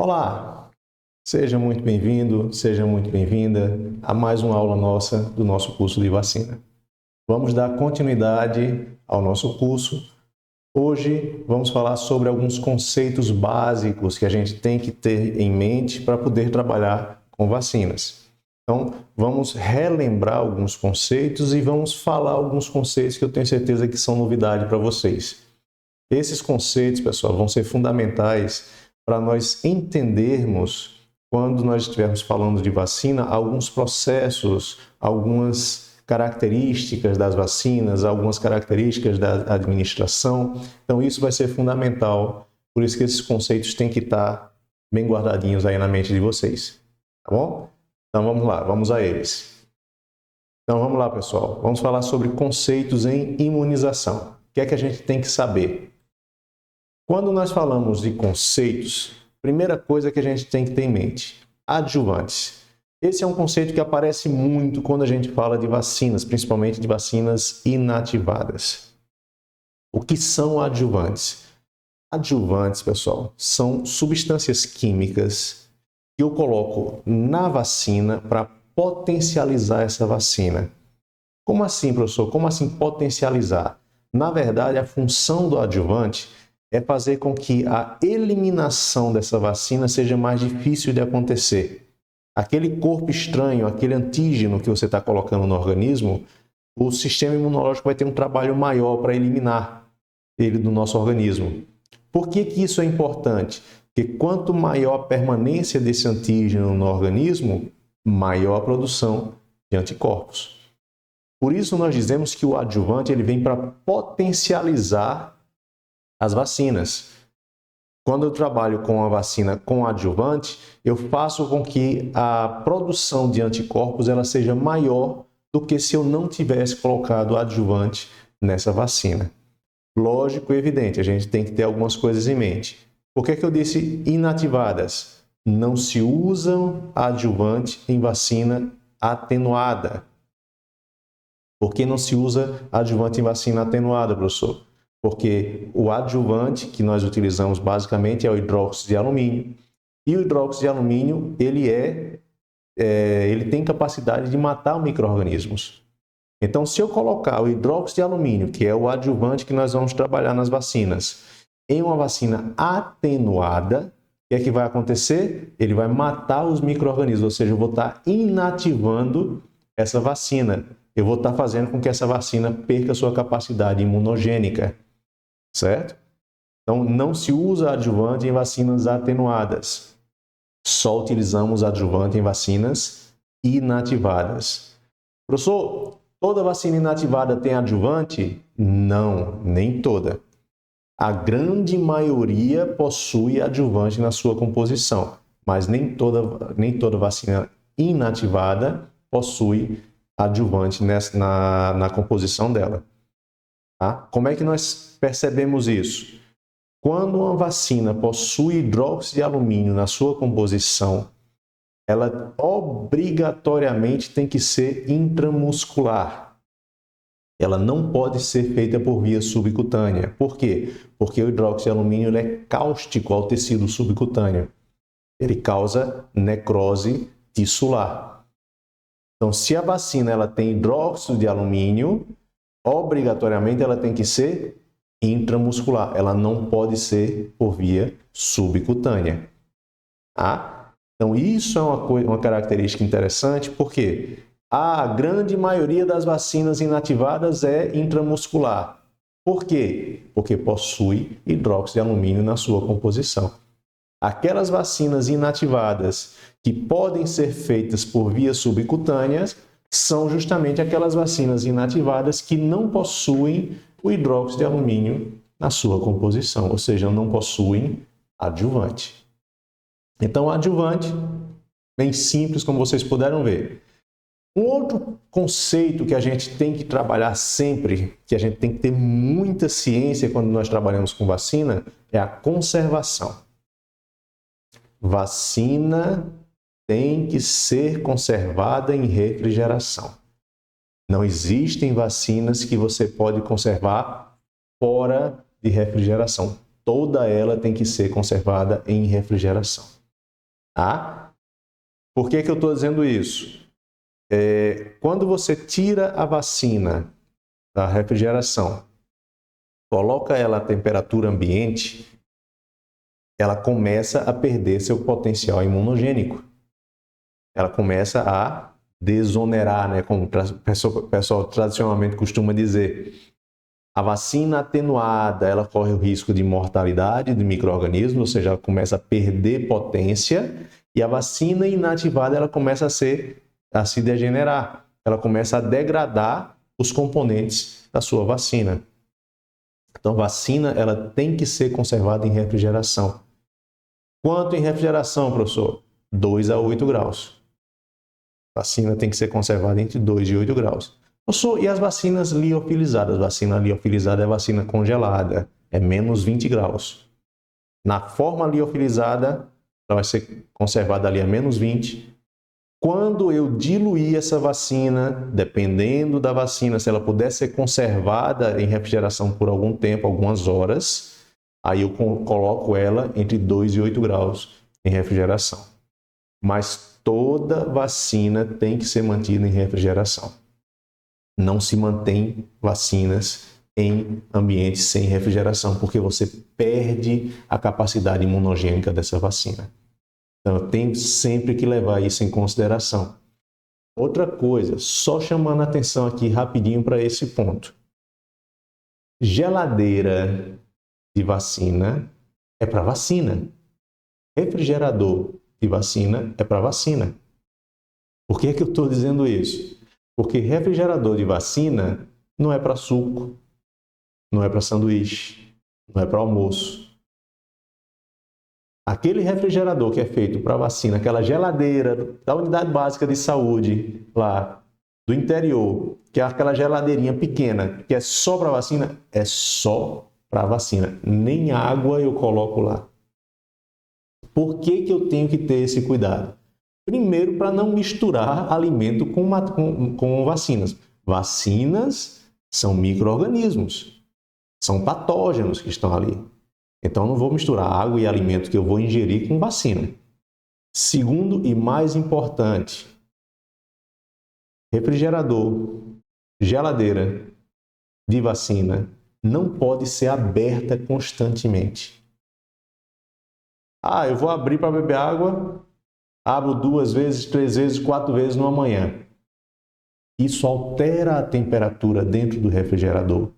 Olá, seja muito bem-vindo, seja muito bem-vinda a mais uma aula nossa do nosso curso de vacina. Vamos dar continuidade ao nosso curso. Hoje vamos falar sobre alguns conceitos básicos que a gente tem que ter em mente para poder trabalhar com vacinas. Então, vamos relembrar alguns conceitos e vamos falar alguns conceitos que eu tenho certeza que são novidade para vocês. Esses conceitos, pessoal, vão ser fundamentais para nós entendermos, quando nós estivermos falando de vacina, alguns processos, algumas características das vacinas, algumas características da administração. Então, isso vai ser fundamental. Por isso que esses conceitos têm que estar bem guardadinhos aí na mente de vocês. Tá bom? Então, vamos lá, vamos a eles. Então, vamos lá, pessoal. Vamos falar sobre conceitos em imunização. O que é que a gente tem que saber? Quando nós falamos de conceitos, primeira coisa que a gente tem que ter em mente, adjuvantes. Esse é um conceito que aparece muito quando a gente fala de vacinas, principalmente de vacinas inativadas. O que são adjuvantes? Adjuvantes, pessoal, são substâncias químicas que eu coloco na vacina para potencializar essa vacina. Como assim, professor? Como assim potencializar? Na verdade, a função do adjuvante é fazer com que a eliminação dessa vacina seja mais difícil de acontecer. Aquele corpo estranho, aquele antígeno que você está colocando no organismo, o sistema imunológico vai ter um trabalho maior para eliminar ele do nosso organismo. Por que isso é importante? Porque quanto maior a permanência desse antígeno no organismo, maior a produção de anticorpos. Por isso nós dizemos que o adjuvante ele vem para potencializar as vacinas. Quando eu trabalho com a vacina com adjuvante, eu faço com que a produção de anticorpos ela seja maior do que se eu não tivesse colocado adjuvante nessa vacina. Lógico e evidente, a gente tem que ter algumas coisas em mente. Por que eu disse inativadas? Não se usam adjuvante em vacina atenuada. Por que não se usa adjuvante em vacina atenuada, professor? Porque o adjuvante que nós utilizamos basicamente é o hidróxido de alumínio. E o hidróxido de alumínio, ele tem capacidade de matar micro-organismos. Então, se eu colocar o hidróxido de alumínio, que é o adjuvante que nós vamos trabalhar nas vacinas, em uma vacina atenuada, o que é que vai acontecer? Ele vai matar os micro-organismos, ou seja, eu vou estar inativando essa vacina. Eu vou estar fazendo com que essa vacina perca sua capacidade imunogênica. Certo? Então, não se usa adjuvante em vacinas atenuadas. Só utilizamos adjuvante em vacinas inativadas. Professor, toda vacina inativada tem adjuvante? Não, nem toda. A grande maioria possui adjuvante na sua composição, mas nem toda vacina inativada possui adjuvante na composição dela. Tá? Como é que nós percebemos isso? Quando uma vacina possui hidróxido de alumínio na sua composição, ela obrigatoriamente tem que ser intramuscular. Ela não pode ser feita por via subcutânea. Por quê? Porque o hidróxido de alumínio é cáustico ao tecido subcutâneo. Ele causa necrose tissular. Então, se a vacina ela tem hidróxido de alumínio, obrigatoriamente ela tem que ser intramuscular. Ela não pode ser por via subcutânea. Tá? Então, isso é uma característica interessante, porque a grande maioria das vacinas inativadas é intramuscular. Por quê? Porque possui hidróxido de alumínio na sua composição. Aquelas vacinas inativadas que podem ser feitas por via subcutâneas são justamente aquelas vacinas inativadas que não possuem o hidróxido de alumínio na sua composição, ou seja, não possuem adjuvante. Então, adjuvante, bem simples, como vocês puderam ver. Um outro conceito que a gente tem que trabalhar sempre, que a gente tem que ter muita ciência quando nós trabalhamos com vacina, é a conservação. Vacina tem que ser conservada em refrigeração. Não existem vacinas que você pode conservar fora de refrigeração. Toda ela tem que ser conservada em refrigeração. Tá? Por que que eu estou dizendo isso? Quando você tira a vacina da refrigeração, coloca ela à temperatura ambiente, ela começa a perder seu potencial imunogênico. Ela começa a desonerar, né? Como o pessoal tradicionalmente costuma dizer. A vacina atenuada, ela corre o risco de mortalidade de micro-organismos, ou seja, ela começa a perder potência, e a vacina inativada, ela começa a se degenerar, ela começa a degradar os componentes da sua vacina. Então, vacina, ela tem que ser conservada em refrigeração. Quanto em refrigeração, professor? 2 a 8 graus. A vacina tem que ser conservada entre 2 e 8 graus. Professor, e as vacinas liofilizadas? Vacina liofilizada é vacina congelada, é menos 20 graus. Na forma liofilizada, ela vai ser conservada ali a menos 20. Quando eu diluir essa vacina, dependendo da vacina, se ela puder ser conservada em refrigeração por algum tempo, algumas horas, aí eu coloco ela entre 2 e 8 graus em refrigeração. Mas toda vacina tem que ser mantida em refrigeração. Não se mantém vacinas em ambientes sem refrigeração, porque você perde a capacidade imunogênica dessa vacina. Então, eu tenho sempre que levar isso em consideração. Outra coisa, só chamando a atenção aqui rapidinho para esse ponto. Geladeira de vacina é para vacina. Refrigerador de vacina é para vacina. Por que que eu estou dizendo isso? Porque refrigerador de vacina não é para suco, não é para sanduíche, não é para almoço. Aquele refrigerador que é feito para vacina, aquela geladeira da unidade básica de saúde lá do interior, que é aquela geladeirinha pequena, que é só para vacina, é só para vacina. Nem água eu coloco lá. Por que que eu tenho que ter esse cuidado? Primeiro, para não misturar alimento com vacinas. Vacinas são micro-organismos, são patógenos que estão ali. Então, não vou misturar água e alimento que eu vou ingerir com vacina. Segundo e mais importante, refrigerador, geladeira de vacina não pode ser aberta constantemente. Eu vou abrir para beber água, abro 2 vezes, 3 vezes, 4 vezes numa manhã. Isso altera a temperatura dentro do refrigerador,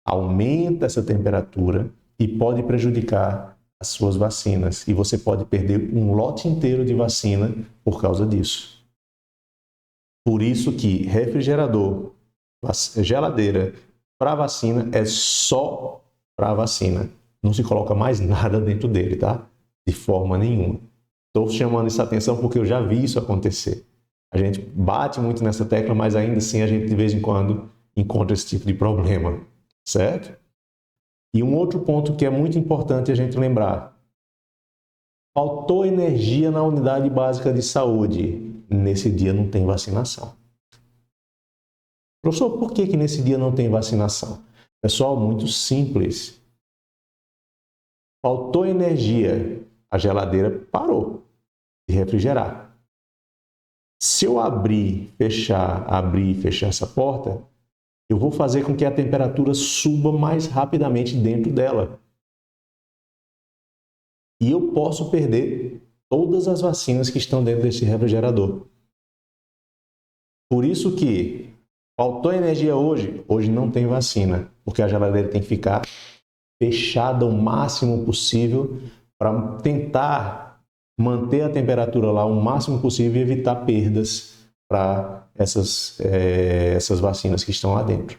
aumenta essa temperatura e pode prejudicar as suas vacinas. E você pode perder um lote inteiro de vacina por causa disso. Por isso que refrigerador, geladeira para vacina é só para vacina. Não se coloca mais nada dentro dele, tá? De forma nenhuma. Estou chamando essa atenção porque eu já vi isso acontecer. A gente bate muito nessa tecla, mas ainda assim a gente de vez em quando encontra esse tipo de problema, certo? E um outro ponto que é muito importante a gente lembrar. Faltou energia na unidade básica de saúde. Nesse dia não tem vacinação. Professor, por que nesse dia não tem vacinação? Pessoal, muito simples. Faltou energia, a geladeira parou de refrigerar. Se eu abrir e fechar essa porta, eu vou fazer com que a temperatura suba mais rapidamente dentro dela. E eu posso perder todas as vacinas que estão dentro desse refrigerador. Por isso que faltou energia hoje não tem vacina, porque a geladeira tem que ficar fechada o máximo possível para tentar manter a temperatura lá o máximo possível e evitar perdas para essas vacinas que estão lá dentro.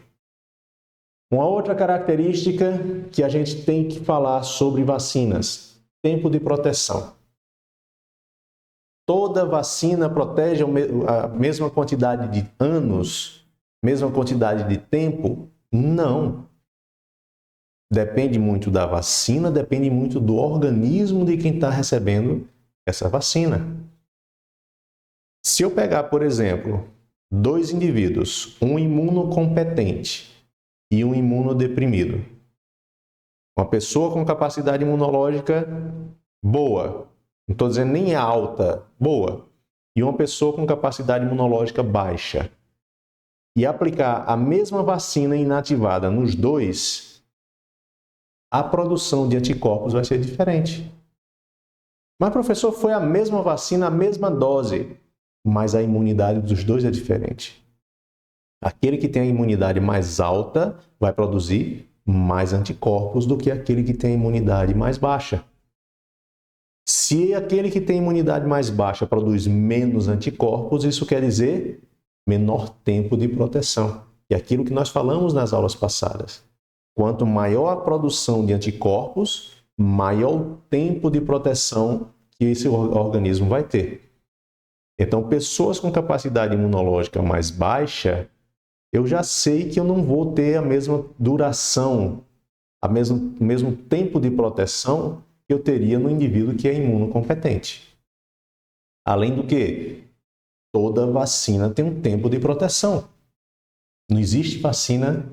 Uma outra característica que a gente tem que falar sobre vacinas, tempo de proteção. Toda vacina protege a mesma quantidade de anos, mesma quantidade de tempo? Não. Depende muito da vacina, depende muito do organismo de quem está recebendo essa vacina. Se eu pegar, por exemplo, 2 indivíduos, um imunocompetente e um imunodeprimido, uma pessoa com capacidade imunológica boa não estou dizendo nem alta, boa, e uma pessoa com capacidade imunológica baixa, e aplicar a mesma vacina inativada nos dois, a produção de anticorpos vai ser diferente. Mas, professor, foi a mesma vacina, a mesma dose, mas a imunidade dos dois é diferente. Aquele que tem a imunidade mais alta vai produzir mais anticorpos do que aquele que tem a imunidade mais baixa. Se aquele que tem imunidade mais baixa produz menos anticorpos, isso quer dizer menor tempo de proteção. E aquilo que nós falamos nas aulas passadas. Quanto maior a produção de anticorpos, maior o tempo de proteção que esse organismo vai ter. Então, pessoas com capacidade imunológica mais baixa, eu já sei que eu não vou ter a mesma duração, o mesmo tempo de proteção que eu teria no indivíduo que é imunocompetente. Além do que, toda vacina tem um tempo de proteção. Não existe vacina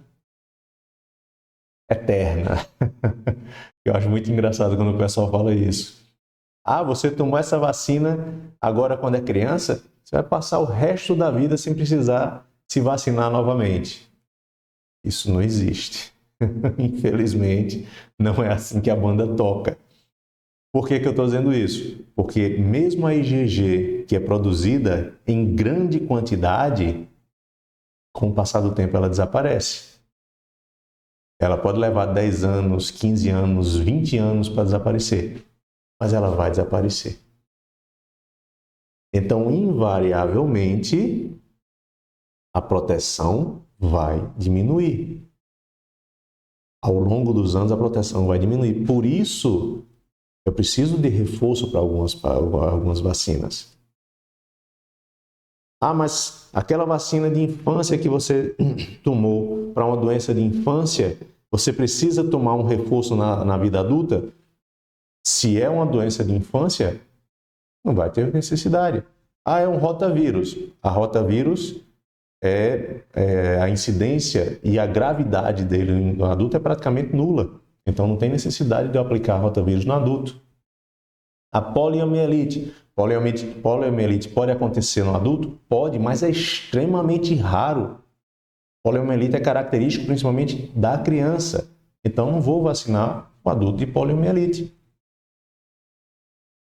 eterna. Eu acho muito engraçado quando o pessoal fala isso. Ah, você tomou essa vacina agora quando é criança, você vai passar o resto da vida sem precisar se vacinar novamente. Isso não existe. Infelizmente, não é assim que a banda toca. Por que eu estou dizendo isso? Porque mesmo a IgG, que é produzida em grande quantidade, com o passar do tempo ela desaparece. Ela pode levar 10 anos, 15 anos, 20 anos para desaparecer, mas ela vai desaparecer. Então, invariavelmente, a proteção vai diminuir. Ao longo dos anos, a proteção vai diminuir. Por isso, eu preciso de reforço para algumas vacinas. Ah, mas aquela vacina de infância que você tomou para uma doença de infância, você precisa tomar um reforço na vida adulta? Se é uma doença de infância, não vai ter necessidade. Ah, é um rotavírus. A rotavírus a incidência e a gravidade dele no adulto é praticamente nula. Então não tem necessidade de eu aplicar rotavírus no adulto. A poliomielite. Poliomielite pode acontecer no adulto? Pode, mas é extremamente raro. Poliomielite é característico principalmente da criança. Então não vou vacinar o adulto de poliomielite.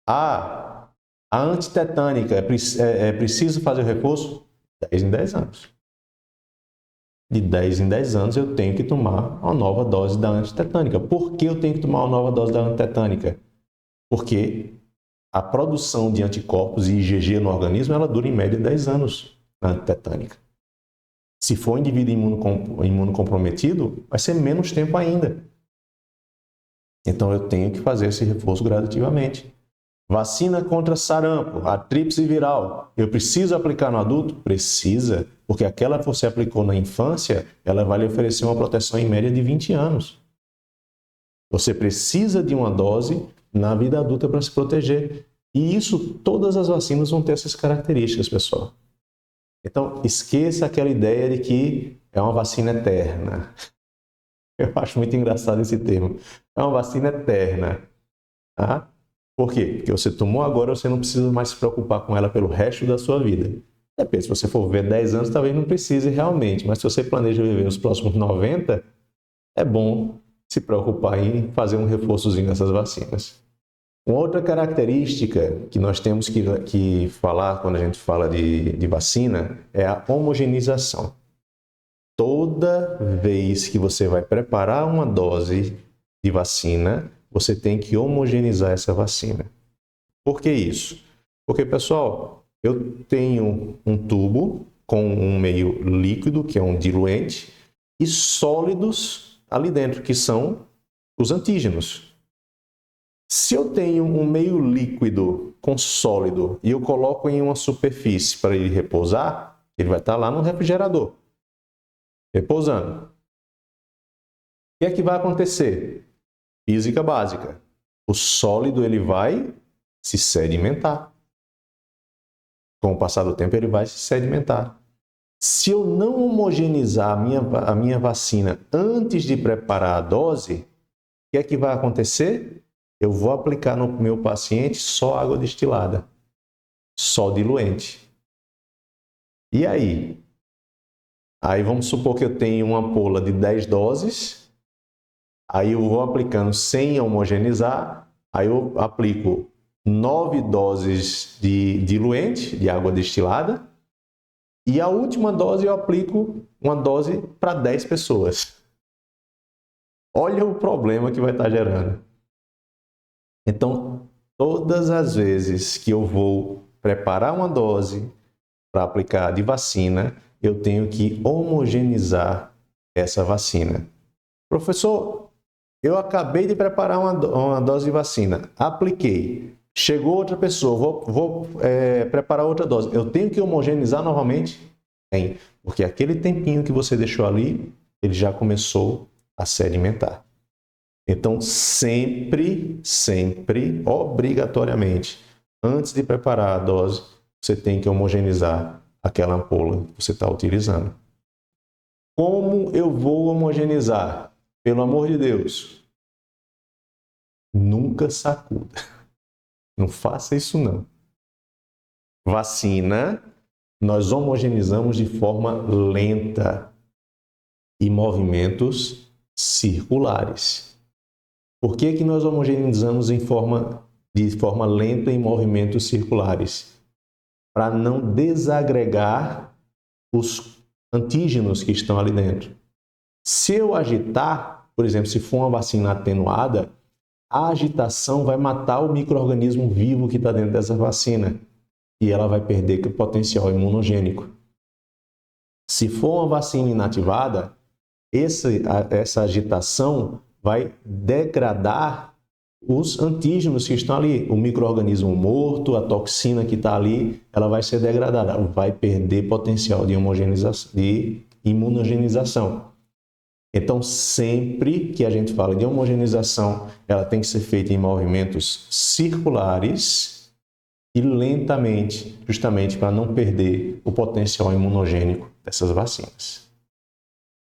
A antitetânica, é preciso fazer o reforço? 10 em 10 anos. De 10 em 10 anos eu tenho que tomar uma nova dose da antitetânica. Por que eu tenho que tomar uma nova dose da antitetânica? Porque a produção de anticorpos e IgG no organismo, ela dura em média 10 anos na antitetânica. Se for um indivíduo imunocomprometido, vai ser menos tempo ainda. Então eu tenho que fazer esse reforço gradativamente. Vacina contra sarampo, a tríplice viral. Eu preciso aplicar no adulto? Precisa, porque aquela que você aplicou na infância, ela vai lhe oferecer uma proteção em média de 20 anos. Você precisa de uma dose na vida adulta para se proteger. E isso, todas as vacinas vão ter essas características, pessoal. Então, esqueça aquela ideia de que é uma vacina eterna. Eu acho muito engraçado esse termo. É uma vacina eterna. Tá? Por quê? Porque você tomou agora, você não precisa mais se preocupar com ela pelo resto da sua vida. Depende, se você for viver 10 anos, talvez não precise realmente. Mas se você planeja viver os próximos 90, é bom se preocupar em fazer um reforçozinho dessas vacinas. Uma outra característica que nós temos que falar quando a gente fala de vacina é a homogeneização. Toda vez que você vai preparar uma dose de vacina, você tem que homogeneizar essa vacina. Por que isso? Porque, pessoal, eu tenho um tubo com um meio líquido, que é um diluente, e sólidos ali dentro, que são os antígenos. Se eu tenho um meio líquido com sólido e eu coloco em uma superfície para ele repousar, ele vai estar lá no refrigerador, repousando. O que é que vai acontecer? Física básica. O sólido ele vai se sedimentar. Com o passar do tempo ele vai se sedimentar. Se eu não homogeneizar a minha vacina antes de preparar a dose, o que é que vai acontecer? eu vou aplicar no meu paciente só água destilada, só diluente. E aí? Aí vamos supor que eu tenho uma ampola de 10 doses, aí eu vou aplicando sem homogeneizar, aí eu aplico 9 doses de diluente, de água destilada, e a última dose eu aplico uma dose para 10 pessoas. Olha o problema que vai estar gerando. Então, todas as vezes que eu vou preparar uma dose para aplicar de vacina, eu tenho que homogeneizar essa vacina. Professor, eu acabei de preparar uma dose de vacina, apliquei, chegou outra pessoa, vou preparar outra dose. Eu tenho que homogeneizar novamente? Tem, porque aquele tempinho que você deixou ali, ele já começou a sedimentar. Então, sempre, obrigatoriamente, antes de preparar a dose, você tem que homogeneizar aquela ampola que você está utilizando. Como eu vou homogeneizar? Pelo amor de Deus, nunca sacuda. Não faça isso não. Vacina, nós homogeneizamos de forma lenta e movimentos circulares. Por que que nós homogeneizamos de forma lenta em movimentos circulares? Para não desagregar os antígenos que estão ali dentro. Se eu agitar, por exemplo, se for uma vacina atenuada, a agitação vai matar o micro-organismo vivo que está dentro dessa vacina e ela vai perder o potencial imunogênico. Se for uma vacina inativada, essa agitação vai degradar os antígenos que estão ali. O micro-organismo morto, a toxina que está ali, ela vai ser degradada, vai perder potencial de imunogenização. Então, sempre que a gente fala de homogeneização, ela tem que ser feita em movimentos circulares e lentamente, justamente para não perder o potencial imunogênico dessas vacinas.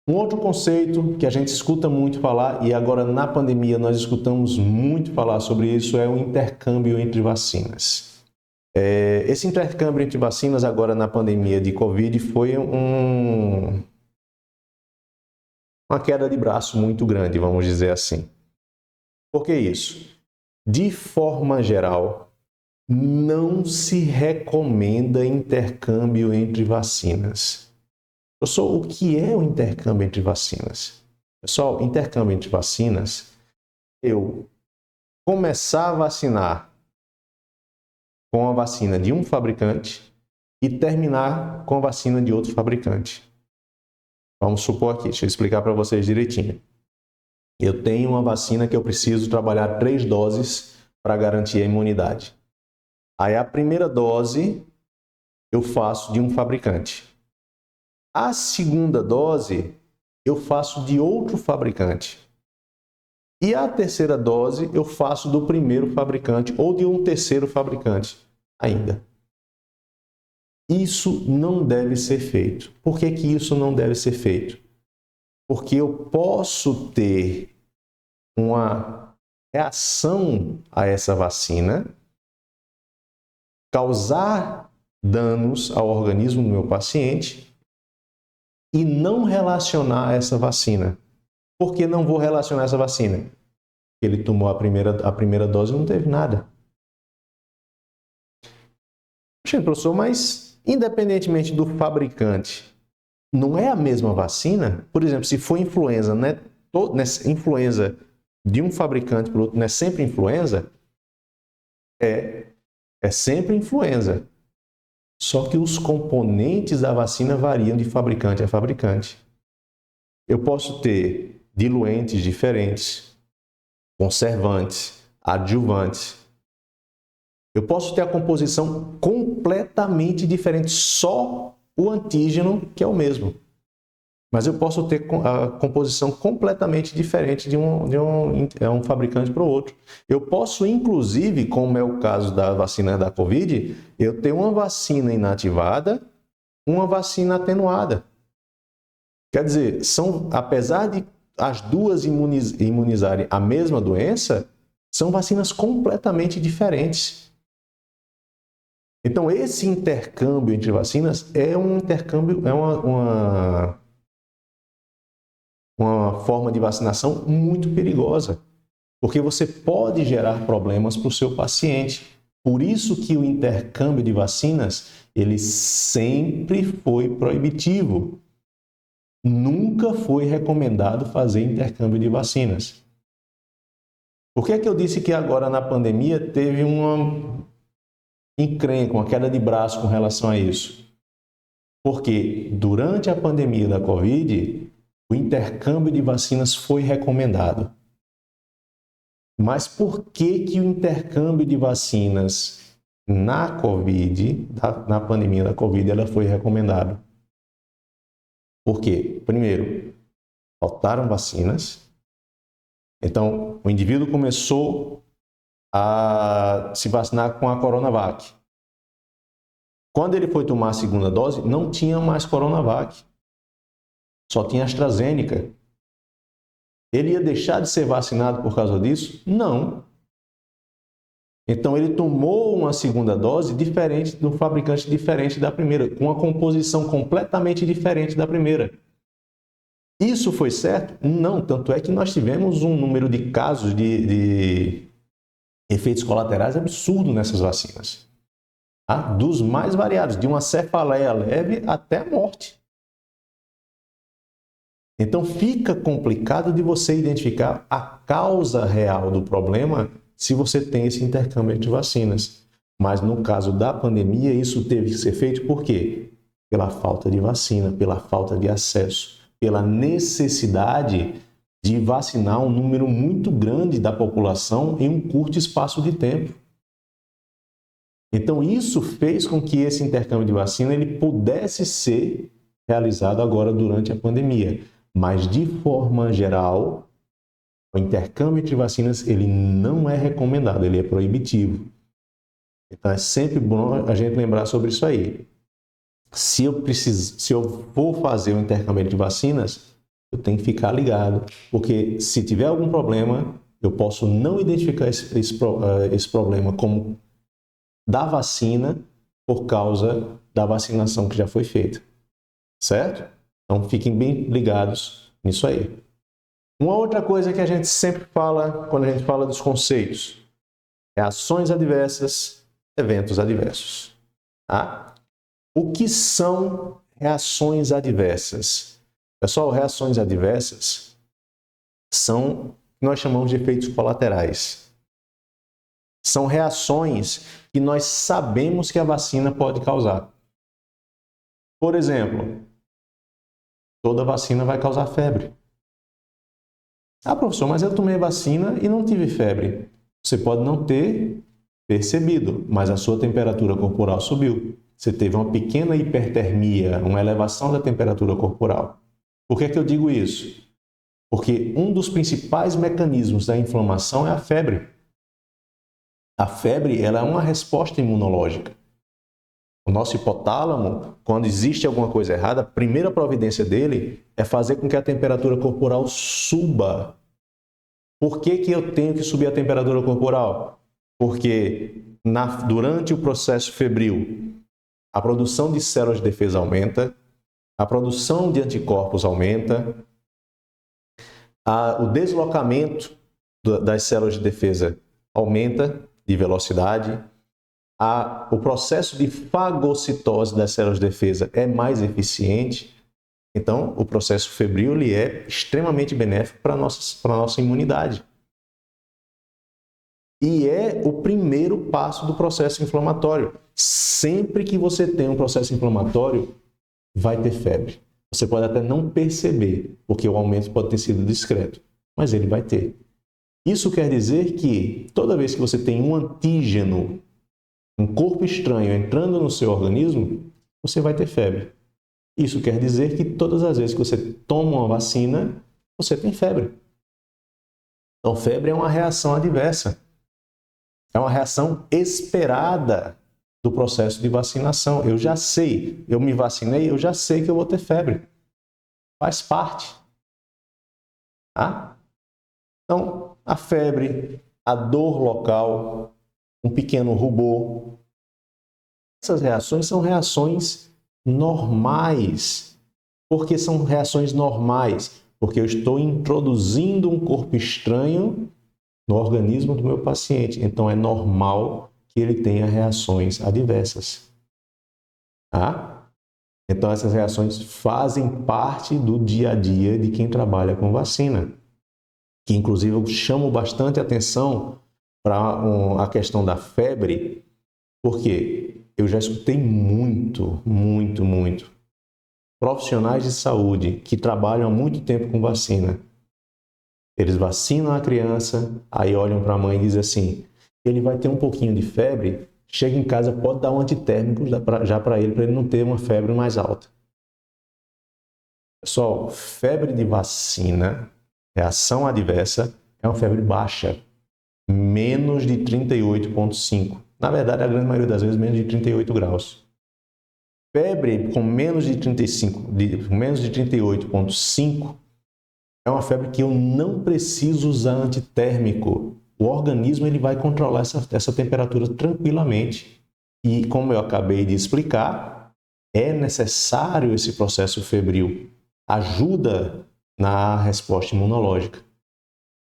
Um outro conceito que a gente escuta muito falar, e agora na pandemia nós escutamos muito falar sobre isso, é o intercâmbio entre vacinas. Esse intercâmbio entre vacinas agora na pandemia de Covid foi uma queda de braço muito grande, vamos dizer assim. Por que isso? De forma geral, não se recomenda intercâmbio entre vacinas. Professor, o que é o intercâmbio entre vacinas? Pessoal, intercâmbio entre vacinas, eu começar a vacinar com a vacina de um fabricante e terminar com a vacina de outro fabricante. Vamos supor aqui, deixa eu explicar para vocês direitinho. Eu tenho uma vacina que eu preciso trabalhar 3 doses para garantir a imunidade. Aí a primeira dose eu faço de um fabricante. A segunda dose eu faço de outro fabricante. E a terceira dose eu faço do primeiro fabricante ou de um terceiro fabricante ainda. Isso não deve ser feito. Por que que isso não deve ser feito? Porque eu posso ter uma reação a essa vacina, causar danos ao organismo do meu paciente e não relacionar essa vacina. Por que não vou relacionar essa vacina? Ele tomou a primeira dose e não teve nada. Poxa, professor, mas independentemente do fabricante, não é a mesma vacina? Por exemplo, se for influenza, né? Influenza de um fabricante para o outro, não é sempre influenza? É sempre influenza. Só que os componentes da vacina variam de fabricante a fabricante. Eu posso ter diluentes diferentes, conservantes, adjuvantes. Eu posso ter a composição completamente diferente, só o antígeno que é o mesmo. Mas eu posso ter a composição completamente diferente de um fabricante para o outro. Eu posso, inclusive, como é o caso da vacina da Covid, eu ter uma vacina inativada, uma vacina atenuada. Quer dizer, apesar de as duas imunizarem a mesma doença, São vacinas completamente diferentes. Então, esse intercâmbio entre vacinas é um intercâmbio, é uma forma de vacinação muito perigosa, porque você pode gerar problemas para o seu paciente. Por isso que o intercâmbio de vacinas, ele sempre foi proibitivo. Nunca foi recomendado fazer intercâmbio de vacinas. Por que é que eu disse que agora na pandemia teve uma encrenca, uma queda de braço com relação a isso? Porque durante a pandemia da Covid, o intercâmbio de vacinas foi recomendado. Mas por que que o intercâmbio de vacinas na Covid, na pandemia da Covid, ela foi recomendado? Por quê? Primeiro, faltaram vacinas. Então, o indivíduo começou a se vacinar com a Coronavac. Quando ele foi tomar a segunda dose, não tinha mais Coronavac. Só tinha AstraZeneca. Ele ia deixar de ser vacinado por causa disso? Não. Então ele tomou uma segunda dose diferente, de um fabricante diferente da primeira, com uma composição completamente diferente da primeira. Isso foi certo? Não, tanto é que nós tivemos um número de casos de efeitos colaterais absurdo nessas vacinas. Tá? Dos mais variados, de uma cefaleia leve até a morte. Então fica complicado de você identificar a causa real do problema se você tem esse intercâmbio entre vacinas. Mas no caso da pandemia, isso teve que ser feito por quê? Pela falta de vacina, pela falta de acesso, pela necessidade de vacinar um número muito grande da população em um curto espaço de tempo. Então isso fez com que esse intercâmbio de vacina ele pudesse ser realizado agora durante a pandemia. Mas, de forma geral, o intercâmbio entre vacinas ele não é recomendado, ele é proibitivo. Então, é sempre bom a gente lembrar sobre isso aí. Se eu for fazer o intercâmbio entre vacinas, eu tenho que ficar ligado, porque se tiver algum problema, eu posso não identificar esse problema como da vacina por causa da vacinação que já foi feita. Certo? Então, fiquem bem ligados nisso aí. Uma outra coisa que a gente sempre fala quando a gente fala dos conceitos é ações adversas, eventos adversos. Tá? O que são reações adversas? Pessoal, reações adversas são o que nós chamamos de efeitos colaterais. São reações que nós sabemos que a vacina pode causar. Por exemplo, toda vacina vai causar febre. Ah, professor, mas eu tomei vacina e não tive febre. Você pode não ter percebido, mas a sua temperatura corporal subiu. Você teve uma pequena hipertermia, uma elevação da temperatura corporal. Por que é que eu digo isso? Porque um dos principais mecanismos da inflamação é a febre. A febre ela é uma resposta imunológica. O nosso hipotálamo, quando existe alguma coisa errada, a primeira providência dele é fazer com que a temperatura corporal suba. Por que que eu tenho que subir a temperatura corporal? Porque durante o processo febril, a produção de células de defesa aumenta, a produção de anticorpos aumenta, o deslocamento das células de defesa aumenta de velocidade, o processo de fagocitose das células de defesa é mais eficiente. Então, o processo febril ele é extremamente benéfico para a nossa imunidade. E é o primeiro passo do processo inflamatório. Sempre que você tem um processo inflamatório, vai ter febre. Você pode até não perceber, porque o aumento pode ter sido discreto, mas ele vai ter. Isso quer dizer que toda vez que você tem um antígeno, um corpo estranho entrando no seu organismo, você vai ter febre. Isso quer dizer que todas as vezes que você toma uma vacina, você tem febre. Então, febre é uma reação adversa. É uma reação esperada do processo de vacinação. Eu já sei, eu me vacinei, eu já sei que eu vou ter febre. Faz parte. Tá? Então, a febre, a dor local, um pequeno rubor. Essas reações são reações normais. Por que são reações normais? Porque eu estou introduzindo um corpo estranho no organismo do meu paciente. Então, é normal que ele tenha reações adversas. Tá? Então, essas reações fazem parte do dia a dia de quem trabalha com vacina. Que, inclusive, eu chamo bastante atenção para a questão da febre, porque eu já escutei muito profissionais de saúde que trabalham há muito tempo com vacina. Eles vacinam a criança, aí olham para a mãe e dizem assim, ele vai ter um pouquinho de febre, chega em casa, pode dar um antitérmico já para ele não ter uma febre mais alta. Pessoal, febre de vacina, reação adversa, é uma febre baixa, menos de 38,5. Na verdade, a grande maioria das vezes, menos de 38 graus. Febre com menos de 38,5 é uma febre que eu não preciso usar antitérmico. O organismo ele vai controlar essa temperatura tranquilamente. E como eu acabei de explicar, é necessário esse processo febril. Ajuda na resposta imunológica.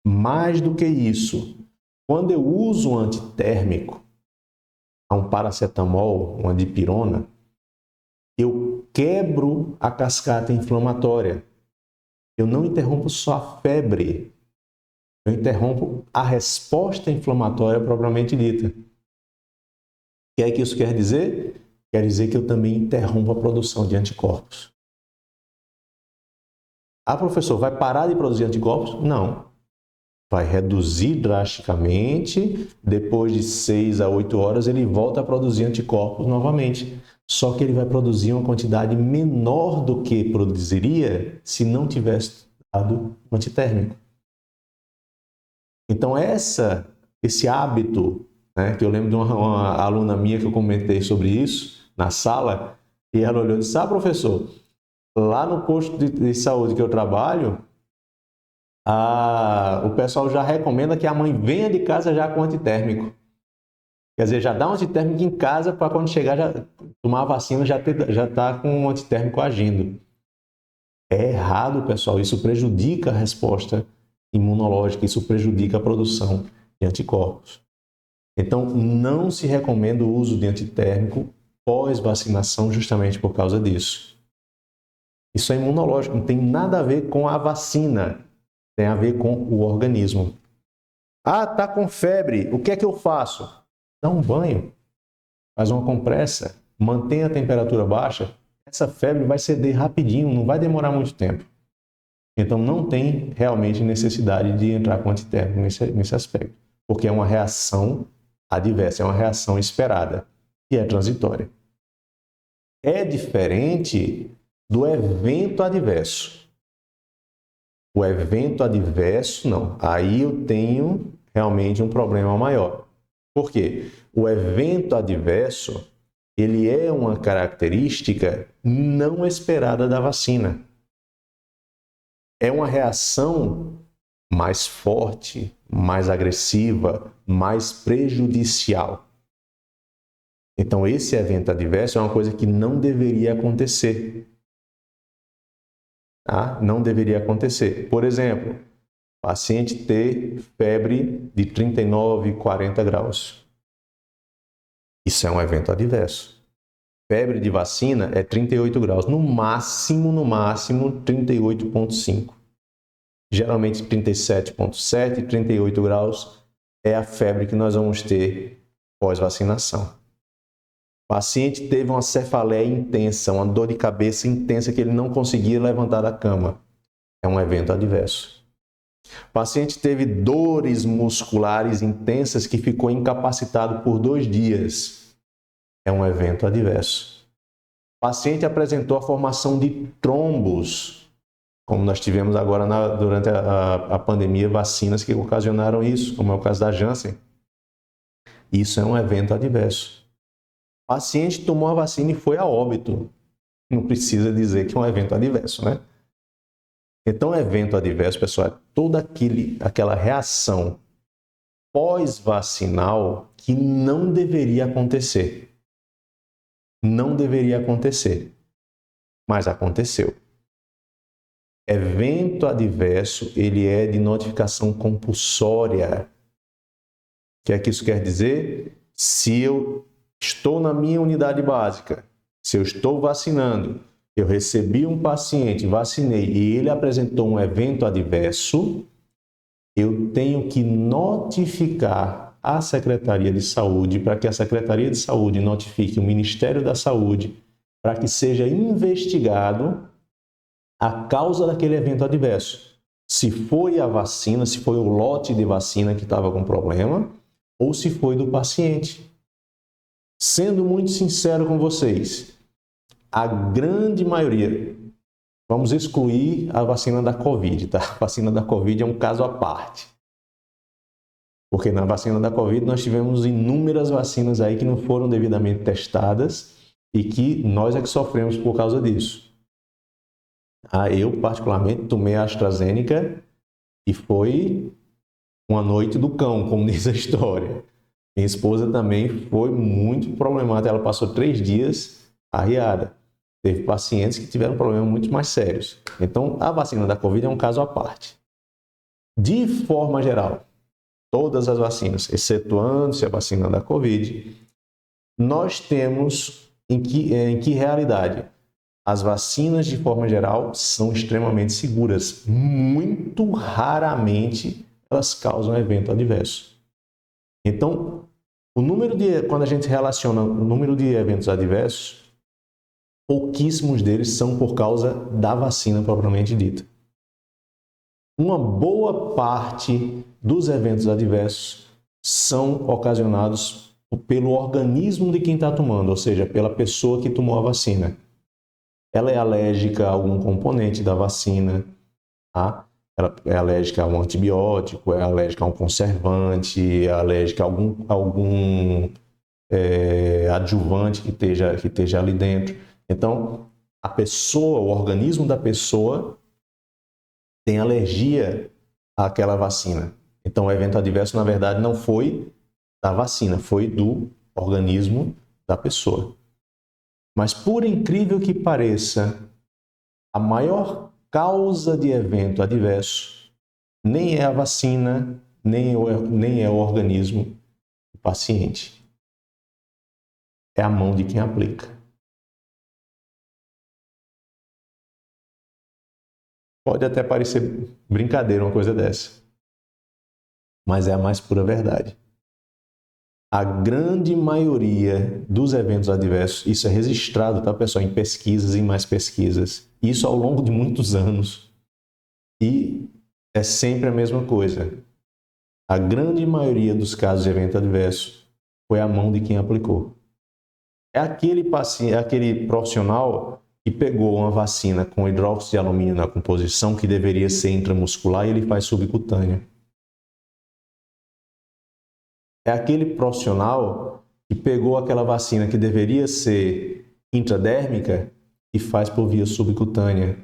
Mais do que isso, quando eu uso um antitérmico, um paracetamol, uma dipirona, eu quebro a cascata inflamatória. Eu não interrompo só a febre, eu interrompo a resposta inflamatória propriamente dita. O que é que isso quer dizer? Quer dizer que eu também interrompo a produção de anticorpos. Ah, professor, vai parar de produzir anticorpos? Não. Vai reduzir drasticamente, depois de 6 a 8 horas ele volta a produzir anticorpos novamente. Só que ele vai produzir uma quantidade menor do que produziria se não tivesse dado um antitérmico. Então esse hábito, né, que eu lembro de uma aluna minha que eu comentei sobre isso na sala, e ela olhou e disse, professor, lá no posto de saúde que eu trabalho, o pessoal já recomenda que a mãe venha de casa já com antitérmico. Quer dizer, já dá um antitérmico em casa para quando chegar, já tomar a vacina, já está com o antitérmico agindo. É errado, pessoal. Isso prejudica a resposta imunológica, isso prejudica a produção de anticorpos. Então, não se recomenda o uso de antitérmico pós-vacinação justamente por causa disso. Isso é imunológico, não tem nada a ver com a vacina, tem a ver com o organismo. Tá com febre, o que é que eu faço? Dá um banho, faz uma compressa, mantém a temperatura baixa, essa febre vai ceder rapidinho, não vai demorar muito tempo. Então não tem realmente necessidade de entrar com antitérmico nesse aspecto, porque é uma reação adversa, é uma reação esperada e é transitória. É diferente do evento adverso. O evento adverso, não. Aí eu tenho realmente um problema maior. Por quê? O evento adverso, ele é uma característica não esperada da vacina. É uma reação mais forte, mais agressiva, mais prejudicial. Então, esse evento adverso é uma coisa que não deveria acontecer. Tá? Não deveria acontecer. Por exemplo, paciente ter febre de 39, 40 graus. Isso é um evento adverso. Febre de vacina é 38 graus, no máximo 38,5. Geralmente 37,7, 38 graus é a febre que nós vamos ter pós-vacinação. O paciente teve uma cefaleia intensa, uma dor de cabeça intensa que ele não conseguia levantar da cama. É um evento adverso. O paciente teve dores musculares intensas que ficou incapacitado por 2 dias. É um evento adverso. O paciente apresentou a formação de trombos, como nós tivemos agora durante a pandemia, vacinas que ocasionaram isso, como é o caso da Janssen. Isso é um evento adverso. O paciente tomou a vacina e foi a óbito. Não precisa dizer que é um evento adverso, né? Então, evento adverso, pessoal, é toda aquela reação pós-vacinal que não deveria acontecer. Não deveria acontecer, mas aconteceu. Evento adverso, ele é de notificação compulsória. O que é que isso quer dizer? Se eu estou na minha unidade básica, se eu estou vacinando, eu recebi um paciente, vacinei e ele apresentou um evento adverso, eu tenho que notificar a Secretaria de Saúde para que a Secretaria de Saúde notifique o Ministério da Saúde para que seja investigado a causa daquele evento adverso. Se foi a vacina, se foi o lote de vacina que estava com problema ou se foi do paciente. Sendo muito sincero com vocês, a grande maioria, vamos excluir a vacina da Covid, tá? A vacina da Covid é um caso à parte. Porque na vacina da Covid nós tivemos inúmeras vacinas aí que não foram devidamente testadas e que nós é que sofremos por causa disso. Eu, particularmente, tomei a AstraZeneca e foi uma noite do cão, como diz a história. Minha esposa também foi muito problemática, ela passou 3 dias arriada. Teve pacientes que tiveram problemas muito mais sérios. Então, a vacina da Covid é um caso à parte. De forma geral, todas as vacinas, excetuando-se a vacina da Covid, nós temos em que realidade? As vacinas, de forma geral, são extremamente seguras. Muito raramente elas causam evento adverso. Então, quando a gente relaciona o número de eventos adversos, pouquíssimos deles são por causa da vacina propriamente dita. Uma boa parte dos eventos adversos são ocasionados pelo organismo de quem está tomando, ou seja, pela pessoa que tomou a vacina. Ela é alérgica a algum componente da vacina, tá? Ela é alérgica a um antibiótico, é alérgica a um conservante, é alérgica a algum adjuvante que esteja ali dentro. Então, a pessoa, o organismo da pessoa tem alergia àquela vacina. Então, o evento adverso, na verdade, não foi da vacina, foi do organismo da pessoa. Mas, por incrível que pareça, a maior causa de evento adverso nem é a vacina, nem é o organismo do paciente. É a mão de quem aplica. Pode até parecer brincadeira uma coisa dessa, mas é a mais pura verdade. A grande maioria dos eventos adversos, isso é registrado, tá, pessoal, em pesquisas e mais pesquisas, isso ao longo de muitos anos, e é sempre a mesma coisa. A grande maioria dos casos de evento adverso foi a mão de quem aplicou. É aquele paciente, aquele profissional que pegou uma vacina com hidróxido de alumínio na composição que deveria ser intramuscular e ele faz subcutâneo. É aquele profissional que pegou aquela vacina que deveria ser intradérmica e faz por via subcutânea.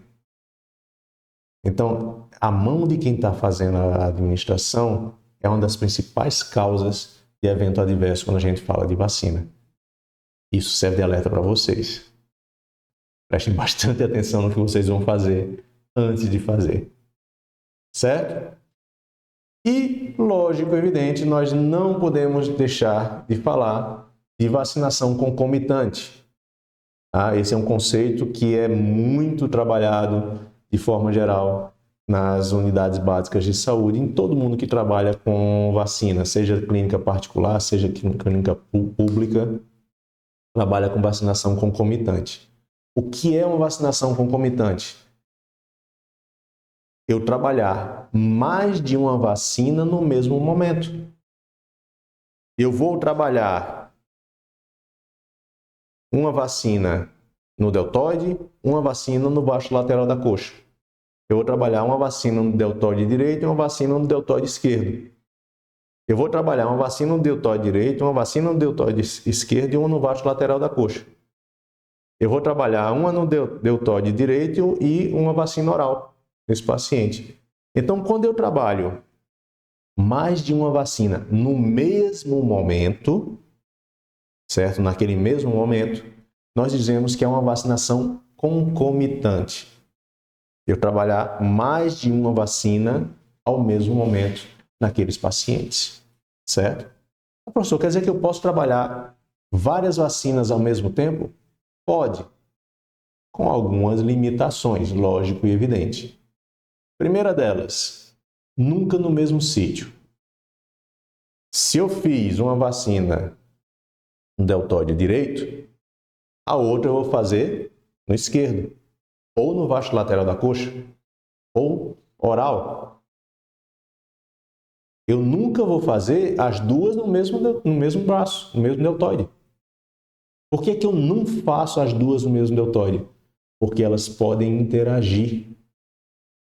Então, a mão de quem está fazendo a administração é uma das principais causas de evento adverso quando a gente fala de vacina. Isso serve de alerta para vocês. Prestem bastante atenção no que vocês vão fazer antes de fazer. Certo? E, lógico, evidente, nós não podemos deixar de falar de vacinação concomitante. Tá? Esse é um conceito que é muito trabalhado de forma geral nas unidades básicas de saúde, em todo mundo que trabalha com vacina, seja clínica particular, seja clínica pública, trabalha com vacinação concomitante. O que é uma vacinação concomitante? Eu trabalhar mais de uma vacina no mesmo momento. Eu vou trabalhar uma vacina no deltoide, uma vacina no baixo lateral da coxa. Eu vou trabalhar uma vacina no deltoide direito e uma vacina no deltoide esquerdo. Eu vou trabalhar uma vacina no deltoide direito, uma vacina no deltoide esquerdo e uma no baixo lateral da coxa. Eu vou trabalhar uma no deltoide direito e uma vacina oral nesse paciente. Então, quando eu trabalho mais de uma vacina no mesmo momento, certo? Naquele mesmo momento, nós dizemos que é uma vacinação concomitante. Eu trabalhar mais de uma vacina ao mesmo momento naqueles pacientes, certo? Professor, quer dizer que eu posso trabalhar várias vacinas ao mesmo tempo? Pode, com algumas limitações, lógico e evidente. Primeira delas, nunca no mesmo sítio. Se eu fiz uma vacina no deltóide direito, a outra eu vou fazer no esquerdo, ou no vasto lateral da coxa, ou oral. Eu nunca vou fazer as duas no mesmo braço, no mesmo deltóide. Por que eu não faço as duas no mesmo deltóide? Porque elas podem interagir.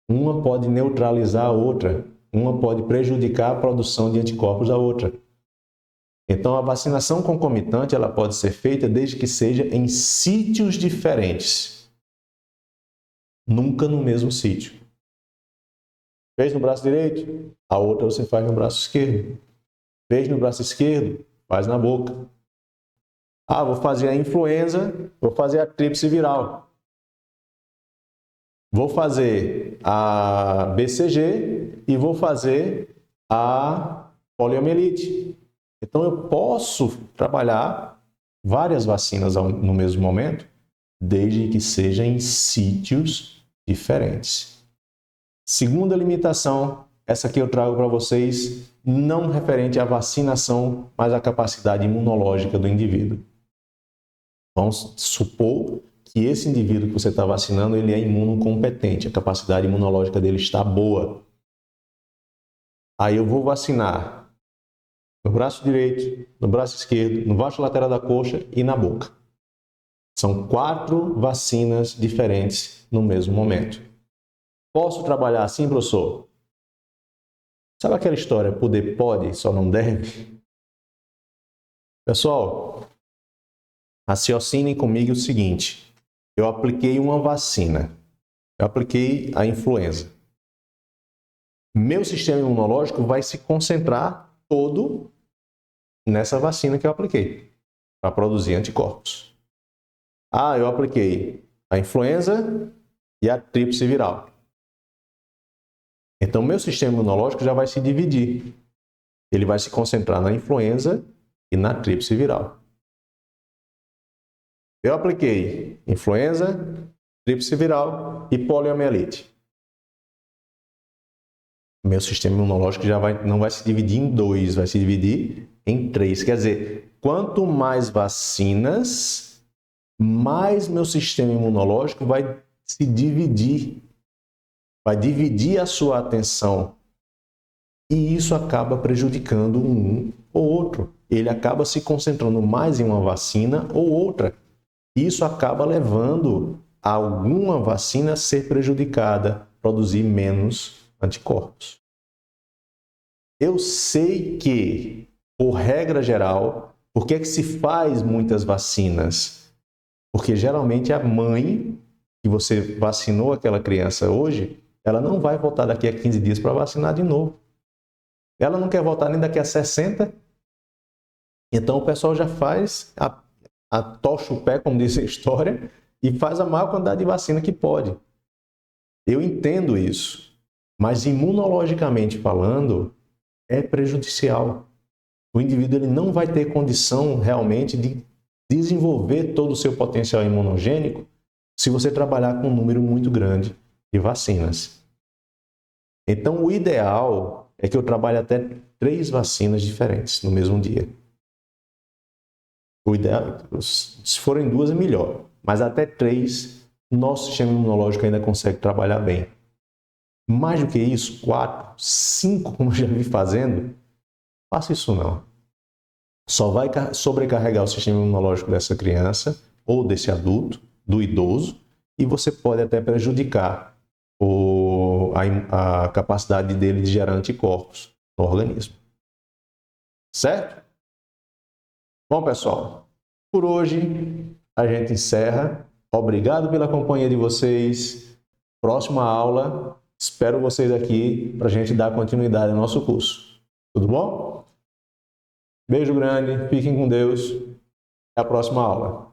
Uma pode neutralizar a outra, uma pode prejudicar a produção de anticorpos da outra. Então, a vacinação concomitante ela pode ser feita desde que seja em sítios diferentes. Nunca no mesmo sítio. Fez no braço direito, a outra você faz no braço esquerdo. Fez no braço esquerdo, faz na boca. Ah, vou fazer a influenza, vou fazer a tríplice viral. Vou fazer a BCG e vou fazer a poliomielite. Então, eu posso trabalhar várias vacinas no mesmo momento, desde que seja em sítios diferentes. Segunda limitação, essa aqui eu trago para vocês, não referente à vacinação, mas à capacidade imunológica do indivíduo. Vamos supor que esse indivíduo que você está vacinando, ele é imunocompetente, a capacidade imunológica dele está boa. Aí eu vou vacinar no braço direito, no braço esquerdo, no vasto lateral da coxa e na boca. São 4 vacinas diferentes no mesmo momento. Posso trabalhar assim, professor? Sabe aquela história, poder pode, só não deve? Pessoal, raciocinem comigo o seguinte. Eu apliquei uma vacina. Eu apliquei a influenza. Meu sistema imunológico vai se concentrar todo nessa vacina que eu apliquei para produzir anticorpos. Ah, eu apliquei a influenza e a tríplice viral. Então, meu sistema imunológico já vai se dividir. Ele vai se concentrar na influenza e na tríplice viral. Eu apliquei influenza, tríplice viral e poliomielite. Meu sistema imunológico já não vai se dividir em 2, vai se dividir em 3. Quer dizer, quanto mais vacinas, mais meu sistema imunológico vai se dividir. Vai dividir a sua atenção. E isso acaba prejudicando um ou outro. Ele acaba se concentrando mais em uma vacina ou outra. Isso acaba levando a alguma vacina a ser prejudicada, produzir menos anticorpos. Eu sei que, por regra geral, por que se faz muitas vacinas? Porque geralmente a mãe que você vacinou aquela criança hoje, ela não vai voltar daqui a 15 dias para vacinar de novo. Ela não quer voltar nem daqui a 60. Então o pessoal já faz tocha o pé, como diz a história, e faz a maior quantidade de vacina que pode. Eu entendo isso, mas imunologicamente falando, é prejudicial. O indivíduo ele não vai ter condição realmente de desenvolver todo o seu potencial imunogênico se você trabalhar com um número muito grande de vacinas. Então, o ideal é que eu trabalhe até 3 vacinas diferentes no mesmo dia. O ideal, se forem 2 é melhor, mas até 3, nosso sistema imunológico ainda consegue trabalhar bem. Mais do que isso, 4, 5, como eu já vi fazendo, faça isso não. Só vai sobrecarregar o sistema imunológico dessa criança ou desse adulto, do idoso, e você pode até prejudicar a capacidade dele de gerar anticorpos no organismo. Certo? Bom, pessoal, por hoje a gente encerra. Obrigado pela companhia de vocês. Próxima aula Espero vocês aqui para a gente dar continuidade ao nosso curso. Tudo bom? Beijo grande, fiquem com Deus. Até a próxima aula.